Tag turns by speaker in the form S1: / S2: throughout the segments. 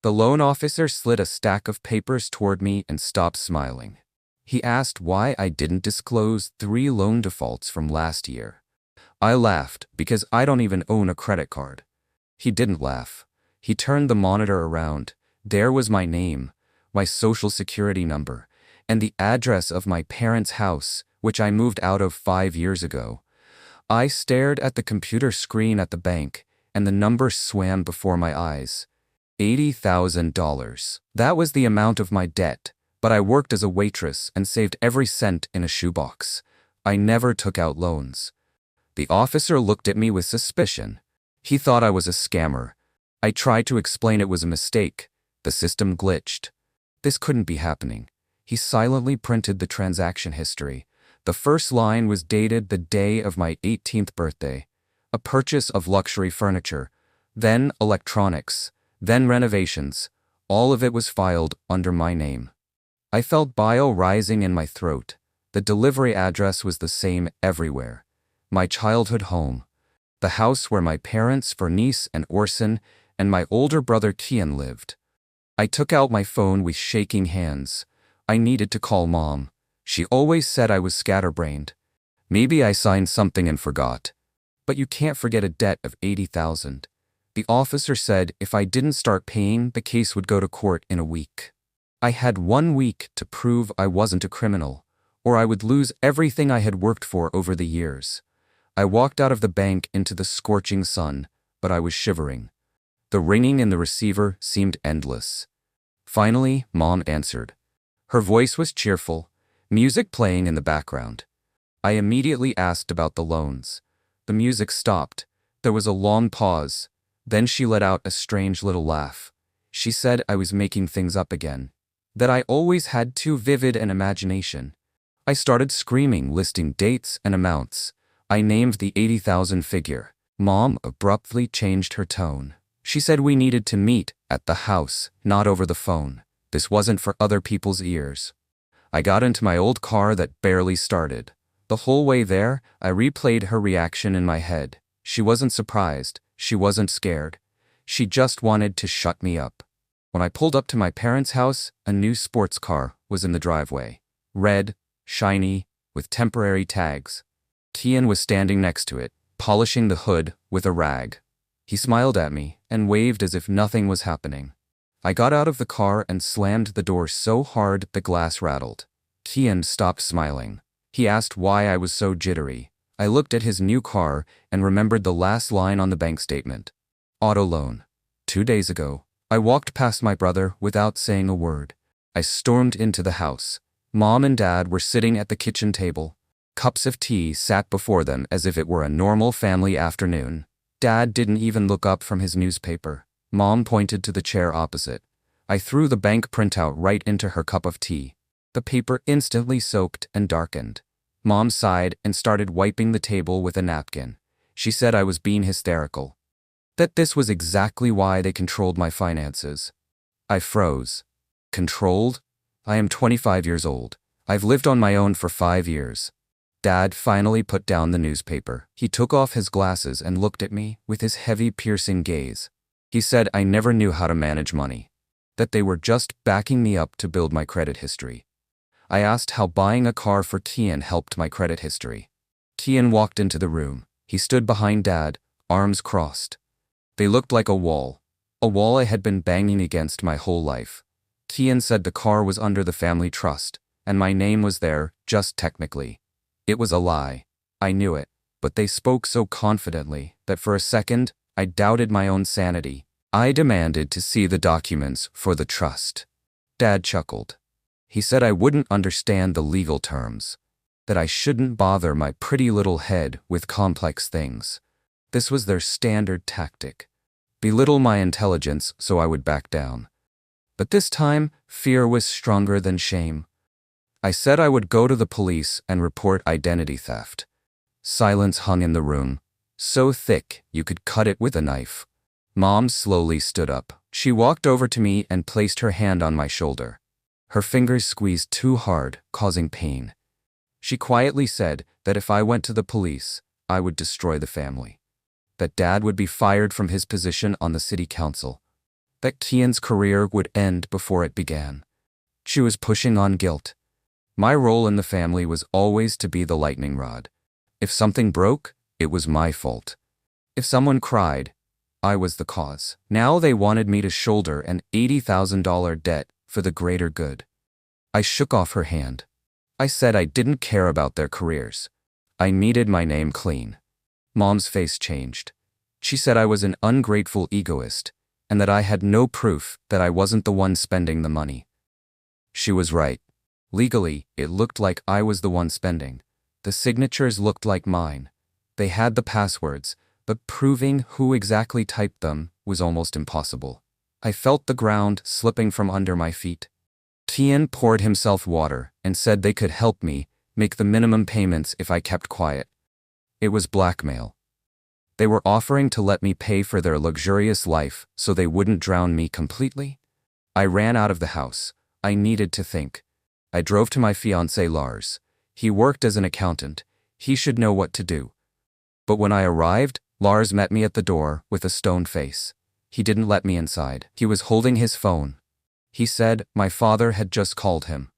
S1: The loan officer slid a stack of papers toward me and stopped smiling. He asked why I didn't disclose 3 loan defaults from last year. I laughed because I don't even own a credit card. He didn't laugh. He turned the monitor around. There was my name, my social security number, and the address of my parents' house, which I moved out of 5 years ago. I stared at the computer screen at the bank, and the number swam before my eyes. $80,000. That was the amount of my debt, but I worked as a waitress and saved every cent in a shoebox. I never took out loans. The officer looked at me with suspicion. He thought I was a scammer. I tried to explain it was a mistake. The system glitched. This couldn't be happening. He silently printed the transaction history. The first line was dated the day of my 18th birthday. A purchase of luxury furniture, then electronics, then renovations. All of it was filed under my name. I felt bile rising in my throat. The delivery address was the same everywhere. My childhood home. The house where my parents, Vernice and Orson, and my older brother Kian lived. I took out my phone with shaking hands. I needed to call Mom. She always said I was scatterbrained. Maybe I signed something and forgot. But you can't forget a debt of $80,000. The officer said if I didn't start paying, the case would go to court in a week. I had 1 week to prove I wasn't a criminal, or I would lose everything I had worked for over the years. I walked out of the bank into the scorching sun, but I was shivering. The ringing in the receiver seemed endless. Finally, Mom answered. Her voice was cheerful, music playing in the background. I immediately asked about the loans. The music stopped. There was a long pause. Then she let out a strange little laugh. She said I was making things up again, that I always had too vivid an imagination. I started screaming, listing dates and amounts. I named the 80,000 figure. Mom abruptly changed her tone. She said we needed to meet at the house, not over the phone. This wasn't for other people's ears. I got into my old car that barely started. The whole way there, I replayed her reaction in my head. She wasn't surprised. She wasn't scared. She just wanted to shut me up. When I pulled up to my parents' house, a new sports car was in the driveway. Red, shiny, with temporary tags. Kian was standing next to it, polishing the hood with a rag. He smiled at me and waved as if nothing was happening. I got out of the car and slammed the door so hard the glass rattled. Kian stopped smiling. He asked why I was so jittery. I looked at his new car and remembered the last line on the bank statement. Auto loan. 2 days ago, I walked past my brother without saying a word. I stormed into the house. Mom and Dad were sitting at the kitchen table. Cups of tea sat before them as if it were a normal family afternoon. Dad didn't even look up from his newspaper. Mom pointed to the chair opposite. I threw the bank printout right into her cup of tea. The paper instantly soaked and darkened. Mom sighed and started wiping the table with a napkin. She said I was being hysterical. That this was exactly why they controlled my finances. I froze. Controlled? I am 25 years old. I've lived on my own for 5 years. Dad finally put down the newspaper. He took off his glasses and looked at me with his heavy, piercing gaze. He said I never knew how to manage money, that they were just backing me up to build my credit history. I asked how buying a car for Kian helped my credit history. Kian walked into the room. He stood behind Dad, arms crossed. They looked like a wall I had been banging against my whole life. Kian said the car was under the family trust, and my name was there, just technically. It was a lie. I knew it, but they spoke so confidently that for a second, I doubted my own sanity. I demanded to see the documents for the trust. Dad chuckled. He said I wouldn't understand the legal terms, that I shouldn't bother my pretty little head with complex things. This was their standard tactic. Belittle my intelligence so I would back down. But this time, fear was stronger than shame. I said I would go to the police and report identity theft. Silence hung in the room, so thick you could cut it with a knife. Mom slowly stood up. She walked over to me and placed her hand on my shoulder. Her fingers squeezed too hard, causing pain. She quietly said that if I went to the police, I would destroy the family. That Dad would be fired from his position on the city council. that Tian's career would end before it began. She was pushing on guilt. My role in the family was always to be the lightning rod. If something broke, it was my fault. If someone cried, I was the cause. Now they wanted me to shoulder an $80,000 debt for the greater good. I shook off her hand. I said I didn't care about their careers. I needed my name clean. Mom's face changed. She said I was an ungrateful egoist, and that I had no proof that I wasn't the one spending the money. She was right. Legally, it looked like I was the one spending. The signatures looked like mine. They had the passwords, but proving who exactly typed them was almost impossible. I felt the ground slipping from under my feet. Tian poured himself water and said they could help me make the minimum payments if I kept quiet. It was blackmail. They were offering to let me pay for their luxurious life so they wouldn't drown me completely. I ran out of the house. I needed to think. I drove to my fiancé Lars. He worked as an accountant. He should know what to do. But when I arrived, Lars met me at the door with a stone face. He didn't let me inside. He was holding his phone. He said my father had just called him.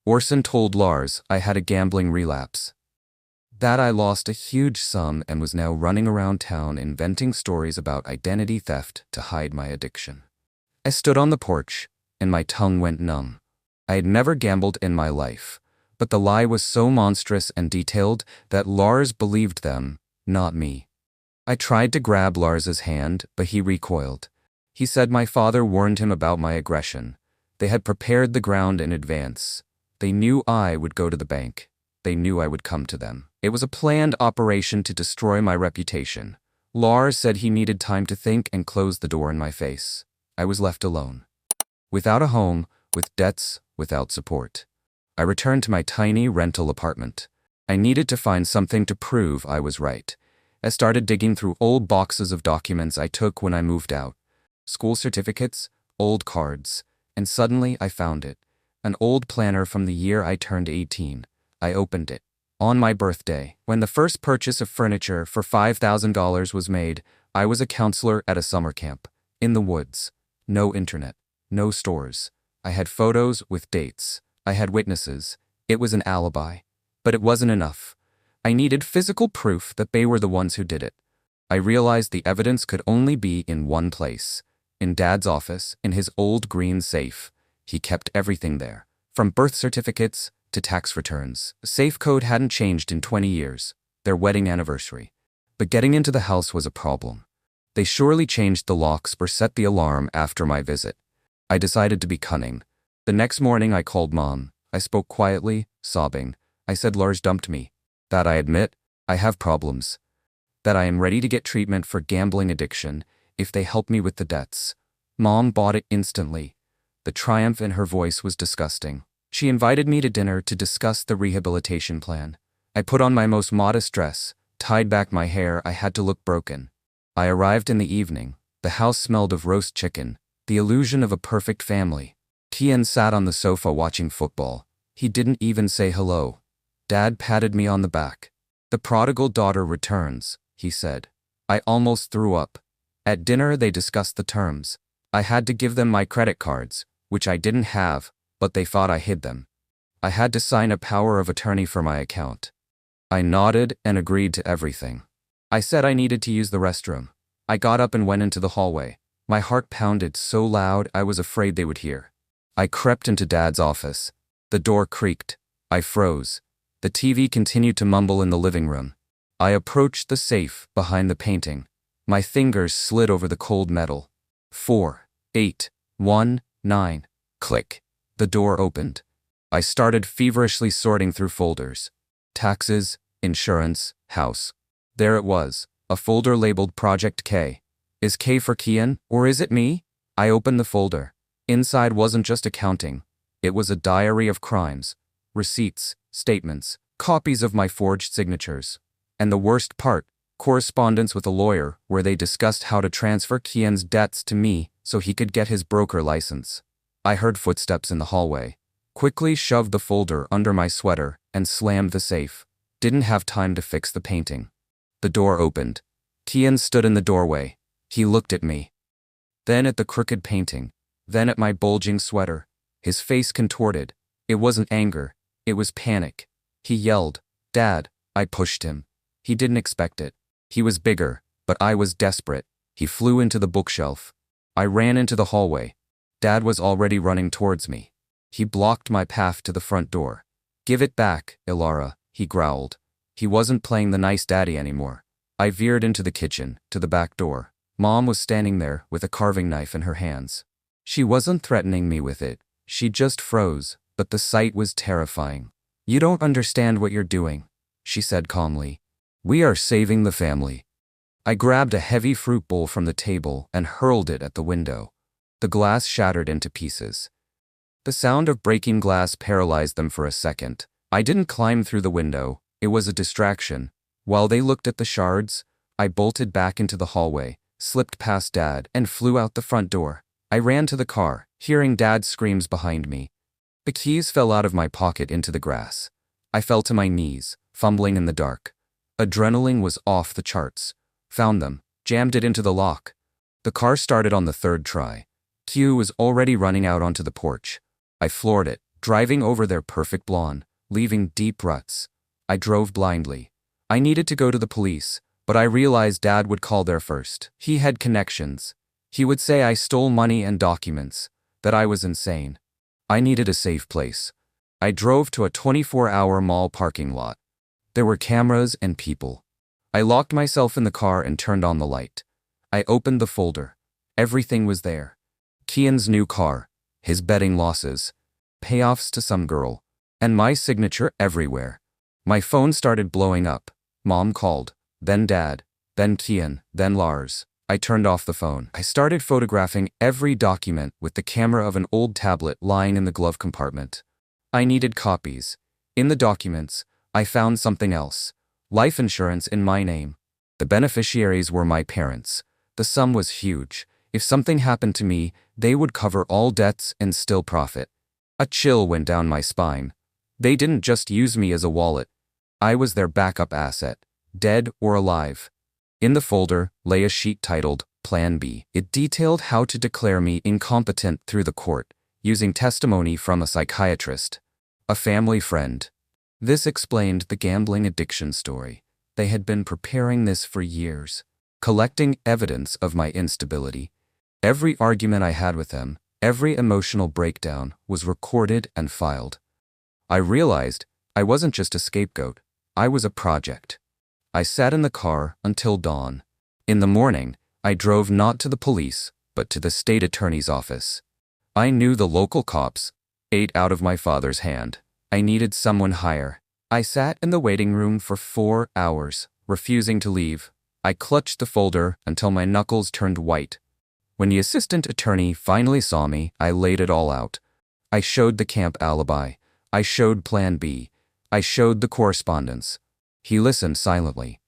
S1: Orson told Lars I had a gambling relapse. That I lost a huge sum and was now running around town inventing stories about identity theft to hide my addiction. I stood on the porch, and my tongue went numb. I had never gambled in my life, but the lie was so monstrous and detailed that Lars believed them, not me. I tried to grab Lars's hand, but he recoiled. He said my father warned him about my aggression. They had prepared the ground in advance. They knew I would go to the bank. They knew I would come to them. It was a planned operation to destroy my reputation. Lars said he needed time to think and closed the door in my face. I was left alone. Without a home, with debts, without support. I returned to my tiny rental apartment. I needed to find something to prove I was right. I started digging through old boxes of documents I took when I moved out. School certificates, old cards, and suddenly I found it. An old planner from the year I turned 18. I opened it. On my birthday, when the first purchase of furniture for $5,000 was made, I was a counselor at a summer camp. In the woods. No internet. No stores. I had photos with dates. I had witnesses. It was an alibi. But it wasn't enough. I needed physical proof that they were the ones who did it. I realized the evidence could only be in one place. In Dad's office, in his old green safe. He kept everything there. From birth certificates to tax returns. The safe code hadn't changed in 20 years. Their wedding anniversary. But getting into the house was a problem. They surely changed the locks or set the alarm after my visit. I decided to be cunning. The next morning I called Mom. I spoke quietly, sobbing. I said Lars dumped me. That I admit, I have problems. That I am ready to get treatment for gambling addiction if they help me with the debts. Mom bought it instantly. The triumph in her voice was disgusting. She invited me to dinner to discuss the rehabilitation plan. I put on my most modest dress, tied back my hair. I had to look broken. I arrived in the evening. The house smelled of roast chicken, the illusion of a perfect family. Tian sat on the sofa watching football. He didn't even say hello. Dad patted me on the back. The prodigal daughter returns, he said. I almost threw up. At dinner they discussed the terms. I had to give them my credit cards, which I didn't have, but they thought I hid them. I had to sign a power of attorney for my account. I nodded and agreed to everything. I said I needed to use the restroom. I got up and went into the hallway. My heart pounded so loud I was afraid they would hear. I crept into Dad's office. The door creaked. I froze. The TV continued to mumble in the living room. I approached the safe behind the painting. My fingers slid over the cold metal. 4, 8, 1, 9. Click. The door opened. I started feverishly sorting through folders. Taxes, insurance, house. There it was, a folder labeled Project K. Is K for Kian, or is it me? I opened the folder. Inside wasn't just accounting. It was a diary of crimes. Receipts, statements, copies of my forged signatures. And the worst part, correspondence with a lawyer where they discussed how to transfer Kian's debts to me so he could get his broker license. I heard footsteps in the hallway. Quickly shoved the folder under my sweater and slammed the safe. Didn't have time to fix the painting. The door opened. Tian stood in the doorway. He looked at me. then at the crooked painting, then at my bulging sweater. His face contorted. It wasn't anger, it was panic. He yelled, "Dad!" I pushed him. He didn't expect it. He was bigger, but I was desperate. He flew into the bookshelf. I ran into the hallway. Dad was already running towards me. He blocked my path to the front door. "Give it back, Ilara," he growled. He wasn't playing the nice daddy anymore. I veered into the kitchen, to the back door. Mom was standing there with a carving knife in her hands. She wasn't threatening me with it. She just froze, but the sight was terrifying. "You don't understand what you're doing," she said calmly. "We are saving the family." I grabbed a heavy fruit bowl from the table and hurled it at the window. The glass shattered into pieces. The sound of breaking glass paralyzed them for a second. I didn't climb through the window. It was a distraction. While they looked at the shards, I bolted back into the hallway, slipped past Dad, and flew out the front door. I ran to the car, hearing Dad's screams behind me. The keys fell out of my pocket into the grass. I fell to my knees, fumbling in the dark. Adrenaline was off the charts. Found them, jammed it into the lock. The car started on the third try. Q was already running out onto the porch. I floored it, driving over their perfect lawn, leaving deep ruts. I drove blindly. I needed to go to the police, but I realized Dad would call there first. He had connections. He would say I stole money and documents, that I was insane. I needed a safe place. I drove to a 24-hour mall parking lot. There were cameras and people. I locked myself in the car and turned on the light. I opened the folder. Everything was there. Kian's new car, his betting losses, payoffs to some girl, and my signature everywhere. My phone started blowing up. Mom called, then Dad, then Kian, then Lars. I turned off the phone. I started photographing every document with the camera of an old tablet lying in the glove compartment. I needed copies. In the documents, I found something else. Life insurance in my name. The beneficiaries were my parents. The sum was huge. If something happened to me, they would cover all debts and still profit. A chill went down my spine. They didn't just use me as a wallet. I was their backup asset, dead or alive. In the folder lay a sheet titled Plan B. It detailed how to declare me incompetent through the court, using testimony from a psychiatrist, a family friend. This explained the gambling addiction story. They had been preparing this for years, collecting evidence of my instability. Every argument I had with them, every emotional breakdown was recorded and filed. I realized I wasn't just a scapegoat, I was a project. I sat in the car until dawn. In the morning, I drove not to the police, but to the state attorney's office. I knew the local cops, ate out of my father's hand. I needed someone higher. I sat in the waiting room for 4 hours, refusing to leave. I clutched the folder until my knuckles turned white. When the assistant attorney finally saw me, I laid it all out. I showed the camp alibi. I showed Plan B. I showed the correspondence. He listened silently.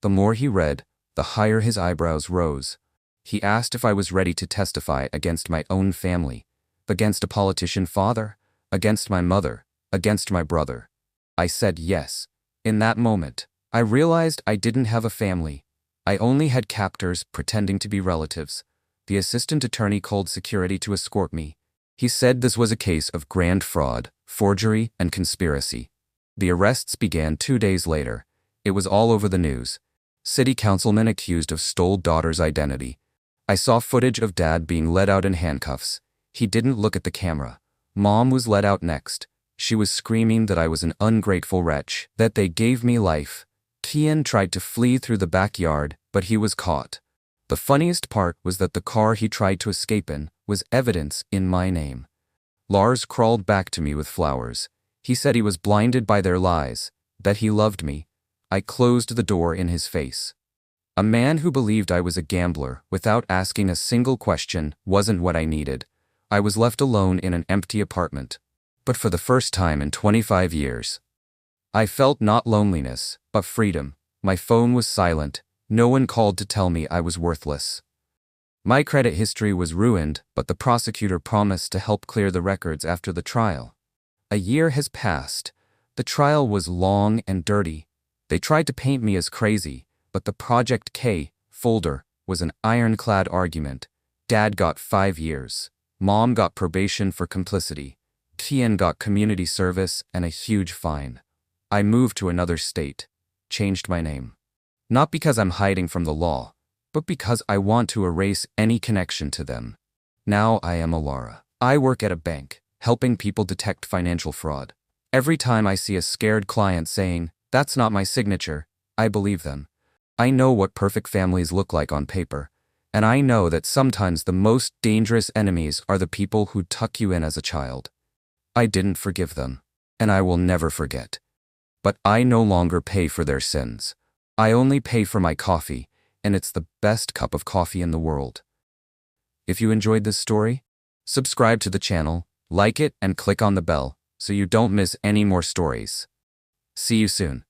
S1: The more he read, the higher his eyebrows rose. He asked if I was ready to testify against my own family, against a politician father, against my mother, against my brother. I said yes. In that moment, I realized I didn't have a family. I only had captors pretending to be relatives. The assistant attorney called security to escort me. He said this was a case of grand fraud, forgery, and conspiracy. The arrests began 2 days later. It was all over the news. City councilman accused of stole daughter's identity. I saw footage of Dad being led out in handcuffs. He didn't look at the camera. Mom was led out next. She was screaming that I was an ungrateful wretch, that they gave me life. Kian tried to flee through the backyard, but he was caught. The funniest part was that the car he tried to escape in was evidence in my name. Lars crawled back to me with flowers. He said he was blinded by their lies, that he loved me. I closed the door in his face. A man who believed I was a gambler without asking a single question wasn't what I needed. I was left alone in an empty apartment. But for the first time in 25 years, I felt not loneliness, but freedom. My phone was silent. No one called to tell me I was worthless. My credit history was ruined, but the prosecutor promised to help clear the records after the trial. A year has passed. The trial was long and dirty. They tried to paint me as crazy, but the Project K folder was an ironclad argument. Dad got 5 years. Mom got probation for complicity. Tian got community service and a huge fine. I moved to another state. Changed my name. Not because I'm hiding from the law, but because I want to erase any connection to them. Now I am Alara. I work at a bank, helping people detect financial fraud. Every time I see a scared client saying, "That's not my signature," I believe them. I know what perfect families look like on paper, and I know that sometimes the most dangerous enemies are the people who tuck you in as a child. I didn't forgive them, and I will never forget. But I no longer pay for their sins. I only pay for my coffee, and it's the best cup of coffee in the world. If you enjoyed this story, subscribe to the channel, like it, and click on the bell so you don't miss any more stories. See you soon.